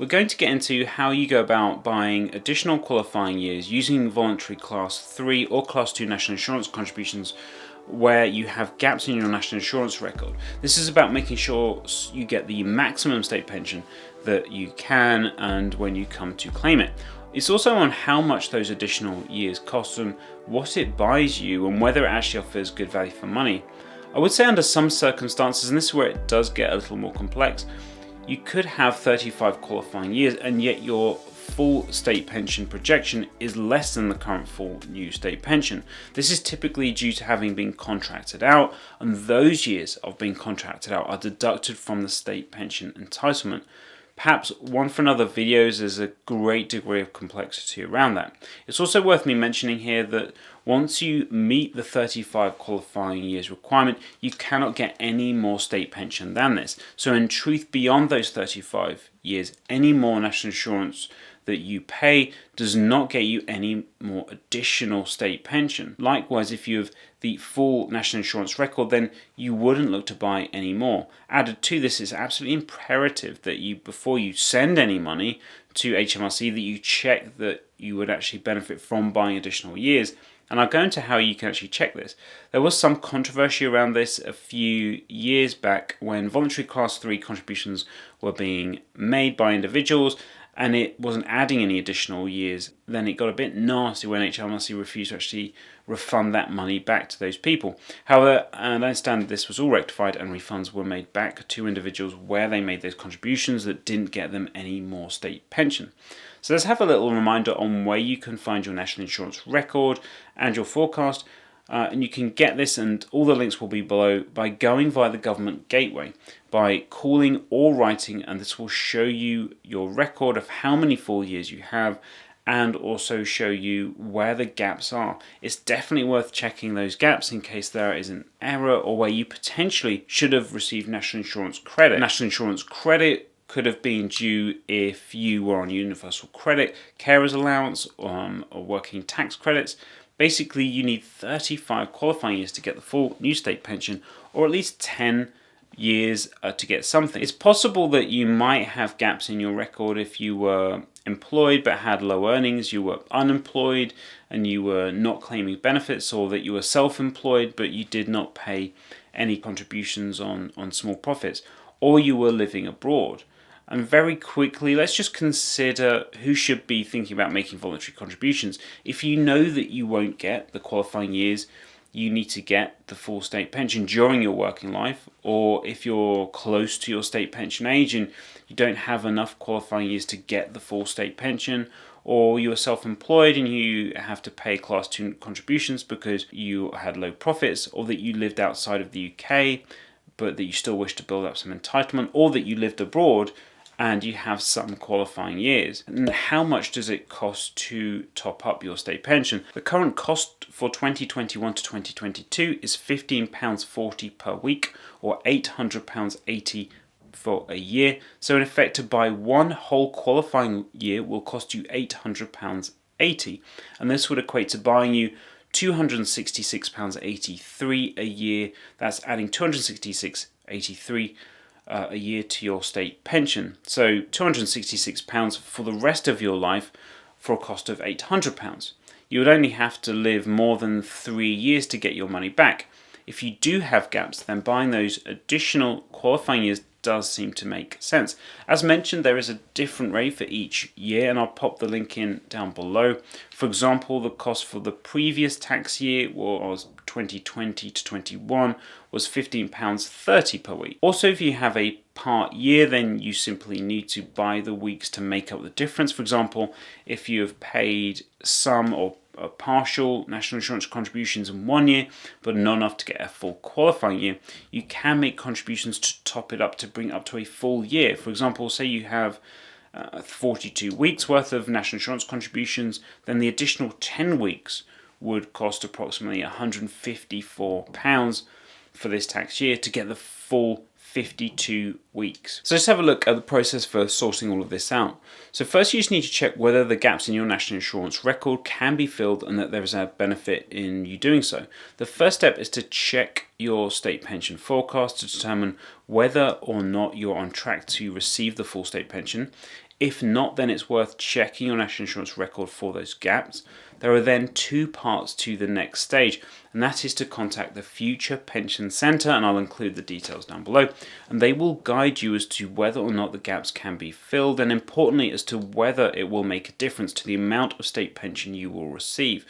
We're going to get into how you go about buying additional qualifying years using voluntary Class 3 or Class 2 national insurance contributions where you have gaps in your national insurance record. This is about making sure you get the maximum state pension that you can and when you come to claim it. It's also on how much those additional years cost and what it buys you and whether it actually offers good value for money. I would say under some circumstances, and this is where it does get a little more complex, you could have 35 qualifying years and yet your full state pension projection is less than the current full new state pension. This is typically due to having been contracted out, and those years of being contracted out are deducted from the state pension entitlement. Perhaps one for another videos, there's a great degree of complexity around that. It's also worth me mentioning here that once you meet the 35 qualifying years requirement, you cannot get any more state pension than this. So in truth, beyond those 35 years, any more national insurance that you pay does not get you any more additional state pension. Likewise, if you have the full national insurance record, then you wouldn't look to buy any more. Added to this, it's absolutely imperative that you, before you send any money to HMRC, that you check that you would actually benefit from buying additional years. And I'll go into how you can actually check this. There was some controversy around this a few years back when voluntary Class 3 contributions were being made by individuals and it wasn't adding any additional years. Then it got a bit nasty when HMRC refused to actually refund that money back to those people. However, I understand this was all rectified and refunds were made back to individuals where they made those contributions that didn't get them any more state pension. So let's have a little reminder on where you can find your national insurance record and your forecast. And you can get this, and all the links will be below, by going via the government gateway, by calling or writing, and this will show you your record of how many full years you have and also show you where the gaps are. It's definitely worth checking those gaps in case there is an error or where you potentially should have received national insurance credit. National insurance credit could have been due if you were on universal credit, carer's allowance, or working tax credits. Basically, you need 35 qualifying years to get the full new state pension, or at least 10 years to get something. It's possible that you might have gaps in your record if you were employed but had low earnings, you were unemployed and you were not claiming benefits, or that you were self-employed but you did not pay any contributions on small profits, or you were living abroad. And very quickly, let's just consider who should be thinking about making voluntary contributions. If you know that you won't get the qualifying years, you need to get the full state pension during your working life, or if you're close to your state pension age and you don't have enough qualifying years to get the full state pension, or you are self-employed and you have to pay Class 2 contributions because you had low profits, or that you lived outside of the UK but that you still wish to build up some entitlement, or that you lived abroad and you have some qualifying years. And how much does it cost to top up your state pension? The current cost for 2021 to 2022 is £15.40 per week, or £800.80 for a year. So in effect, to buy one whole qualifying year will cost you £800.80, and this would equate to buying you £266.83 a year. That's adding £266.83 a year to your state pension. So £266 for the rest of your life for a cost of £800. You would only have to live more than 3 years to get your money back. If you do have gaps, then buying those additional qualifying years does seem to make sense. As mentioned, there is a different rate for each year, and I'll pop the link in down below. For example, the cost for the previous tax year was 2020 to 21 was £15.30 per week. Also, if you have a part year, then you simply need to buy the weeks to make up the difference. For example, if you have paid some or partial national insurance contributions in 1 year, but not enough to get a full qualifying year, you can make contributions to top it up to bring it up to a full year. For example, say you have 42 weeks worth of national insurance contributions, then the additional 10 weeks would cost approximately £154 for this tax year to get the full 52 weeks. So let's have a look at the process for sorting all of this out. So first, you just need to check whether the gaps in your national insurance record can be filled and that there is a benefit in you doing so. The first step is to check your state pension forecast to determine whether or not you're on track to receive the full state pension. If not, then it's worth checking your national insurance record for those gaps. There are then two parts to the next stage, and that is to contact the Future Pension Centre, and I'll include the details down below, and they will guide you as to whether or not the gaps can be filled, and importantly as to whether it will make a difference to the amount of state pension you will receive.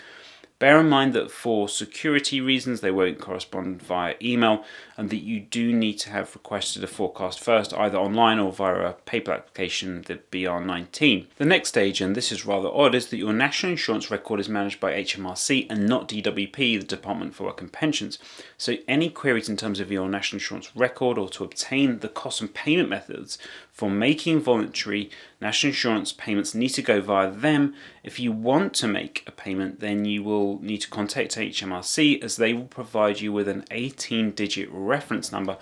Bear in mind that for security reasons they won't correspond via email, and that you do need to have requested a forecast first, either online or via a paper application, the BR19. The next stage, and this is rather odd, is that your national insurance record is managed by HMRC and not DWP, the Department for Work and Pensions. So any queries in terms of your national insurance record or to obtain the cost and payment methods for making voluntary national insurance payments need to go via them. If you want to make a payment, then you will need to contact HMRC, as they will provide you with an 18-digit reference number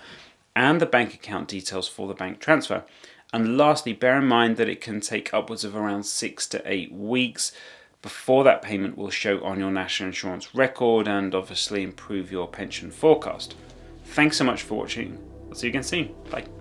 and the bank account details for the bank transfer. And lastly, bear in mind that it can take upwards of around 6 to 8 weeks before that payment will show on your national insurance record and obviously improve your pension forecast. Thanks so much for watching. I'll see you again soon. Bye.